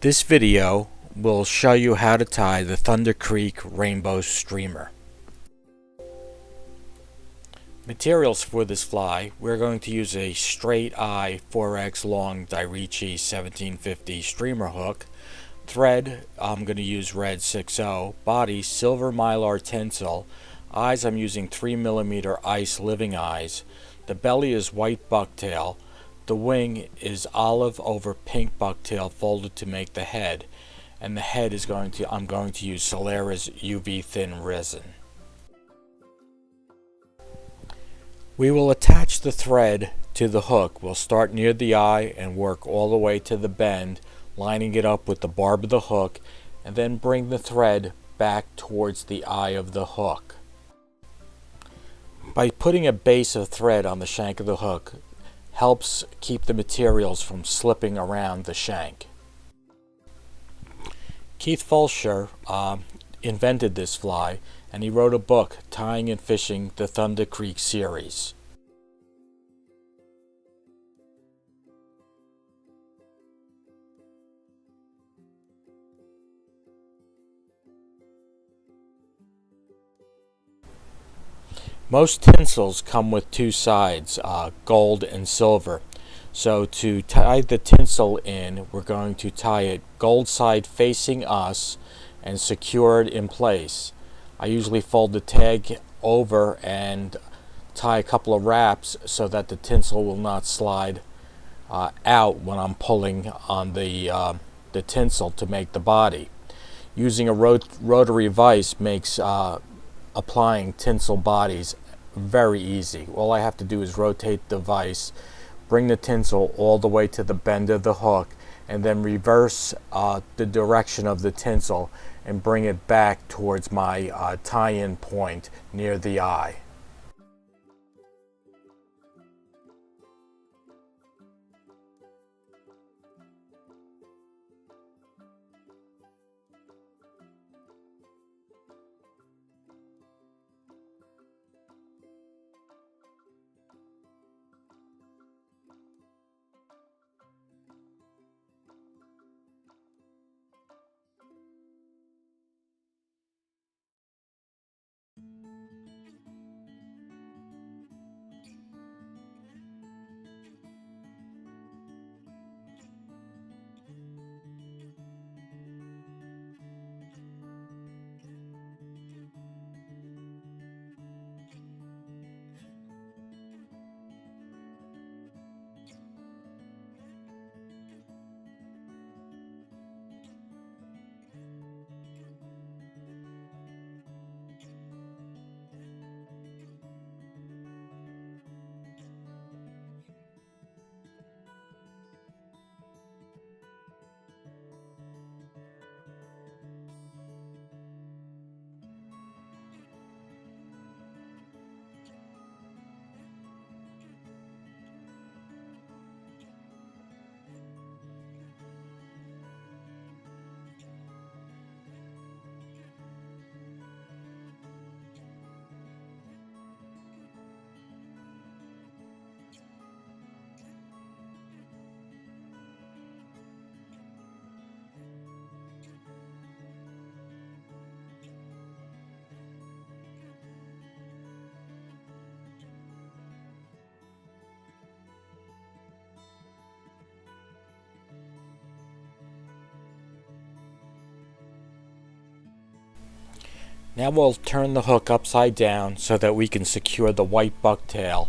This video will show you how to tie the Thunder Creek Rainbow Streamer. Materials for this fly: we're going to use a straight eye 4x long Daiichi 1750 streamer hook. Thread, I'm going to use red 6.0. Body, silver Mylar Tinsel. Eyes, I'm using 3mm ice living eyes. The belly is white bucktail. The wing is olive over pink bucktail folded to make the head. And the head is I'm going to use Solarez UV thin resin. We will attach the thread to the hook. We'll start near the eye and work all the way to the bend, lining it up with the barb of the hook, and then bring the thread back towards the eye of the hook. By putting a base of thread on the shank of the hook helps keep the materials from slipping around the shank. Keith Fulsher invented this fly, and he wrote a book, Tying and Fishing the Thunder Creek series. Most tinsels come with two sides, gold and silver. So to tie the tinsel in, we're going to tie it gold side facing us and secure it in place. I usually fold the tag over and tie a couple of wraps so that the tinsel will not slide out when I'm pulling on the tinsel to make the body. Using a rotary vise makes applying tinsel bodies very easy. All I have to do is rotate the vise, bring the tinsel all the way to the bend of the hook, and then reverse the direction of the tinsel and bring it back towards my tie-in point near the eye. Now we'll turn the hook upside down so that we can secure the white bucktail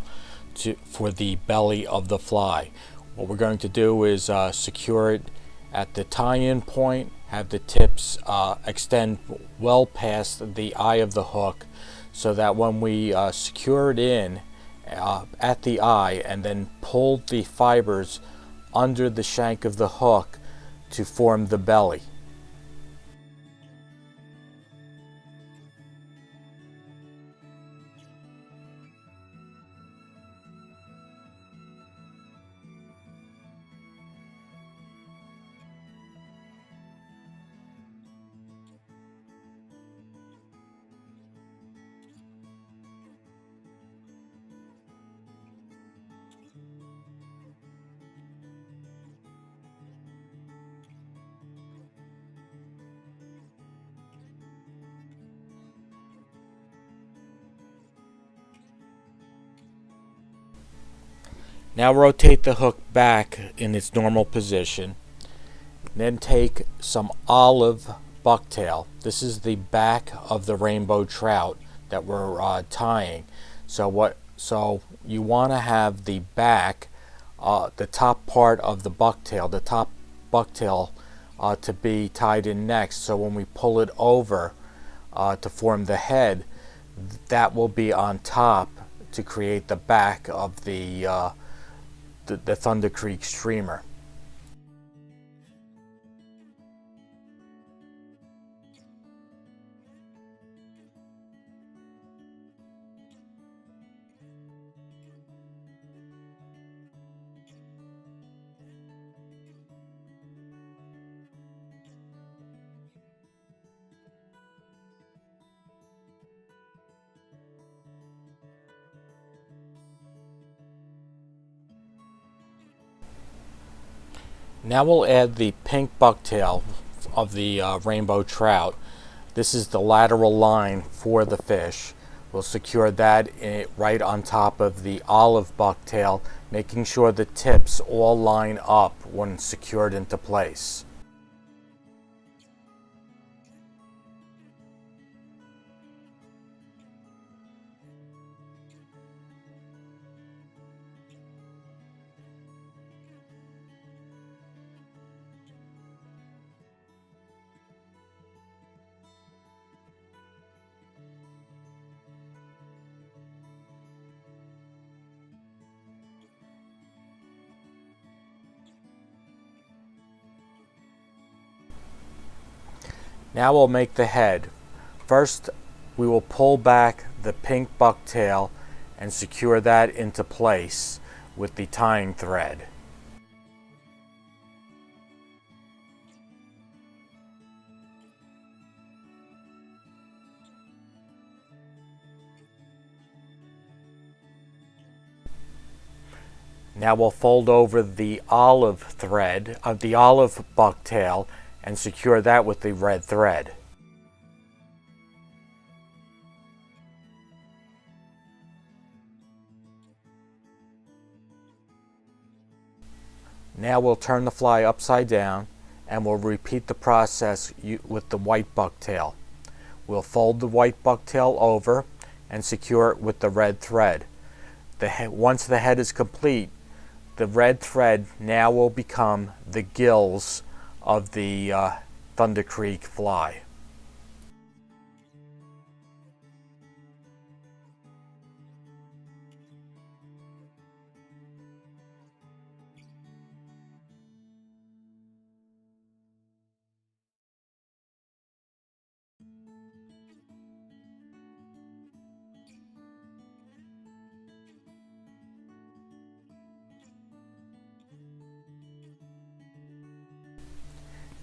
for the belly of the fly. What we're going to do is secure it at the tie-in point, have the tips extend well past the eye of the hook so that when we secure it in at the eye and then pull the fibers under the shank of the hook to form the belly. Now rotate the hook back in its normal position. Then take some olive bucktail. This is the back of the rainbow trout that we're tying. So you want to have the back, the top part of the bucktail, to be tied in next. So when we pull it over to form the head, that will be on top to create the back of the Thunder Creek streamer. Now we'll add the pink bucktail of the rainbow trout. This is the lateral line for the fish. We'll secure that right on top of the olive bucktail, making sure the tips all line up when secured into place. Now we'll make the head. First, we will pull back the pink bucktail and secure that into place with the tying thread. Now we'll fold over the olive thread of the olive bucktail and secure that with the red thread. Now we'll turn the fly upside down and we'll repeat the process with the white bucktail. We'll fold the white bucktail over and secure it with the red thread. Once the head is complete, the red thread now will become the gills of the Thunder Creek fly.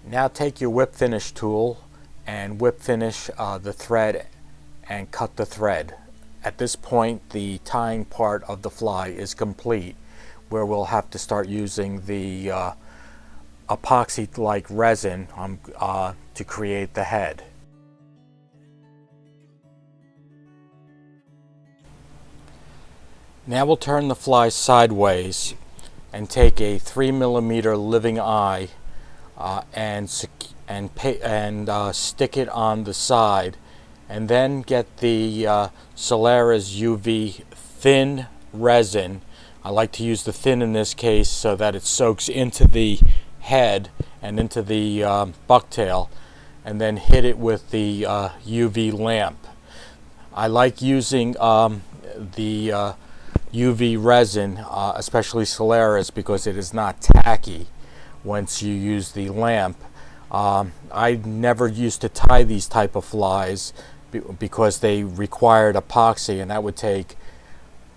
Now take your whip finish tool and whip finish the thread and cut the thread. At this point, the tying part of the fly is complete, where we'll have to start using the epoxy-like resin to create the head. Now we'll turn the fly sideways and take a 3mm living eye and stick it on the side, and then get the Solarez UV thin resin. I like to use the thin in this case so that it soaks into the head and into the bucktail, and then hit it with the UV lamp. I like using the UV resin, especially Solarez, because it is not tacky once you use the lamp. I never used to tie these type of flies because they required epoxy, and that would take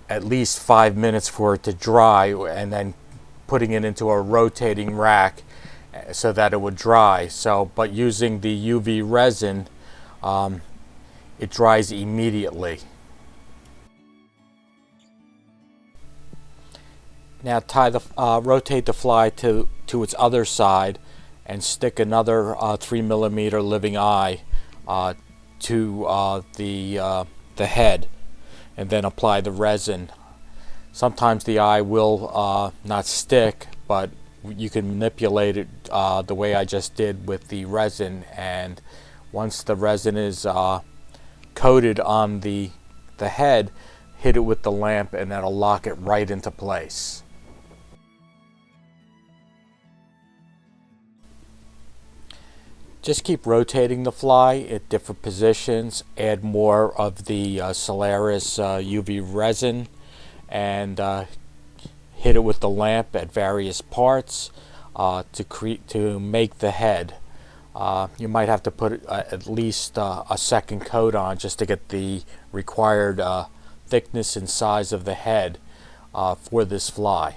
at least 5 minutes for it to dry, and then putting it into a rotating rack so that it would dry. But using the UV resin, it dries immediately. Now rotate the fly to its other side and stick another 3mm living eye to the head, and then apply the resin. Sometimes the eye will not stick, but you can manipulate it the way I just did with the resin, and once the resin is coated on the head, hit it with the lamp and that'll lock it right into place. Just keep rotating the fly at different positions, add more of the Solarez UV resin, and hit it with the lamp at various parts to make the head. You might have to put at least a second coat on just to get the required thickness and size of the head for this fly.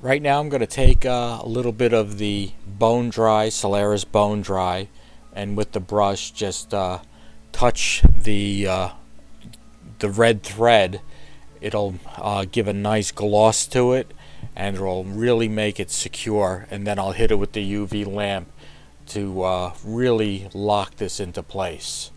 Right now I'm going to take a little bit of the bone dry, Solarez bone dry, and with the brush just touch the red thread. It'll give a nice gloss to it, and it'll really make it secure, and then I'll hit it with the UV lamp to really lock this into place.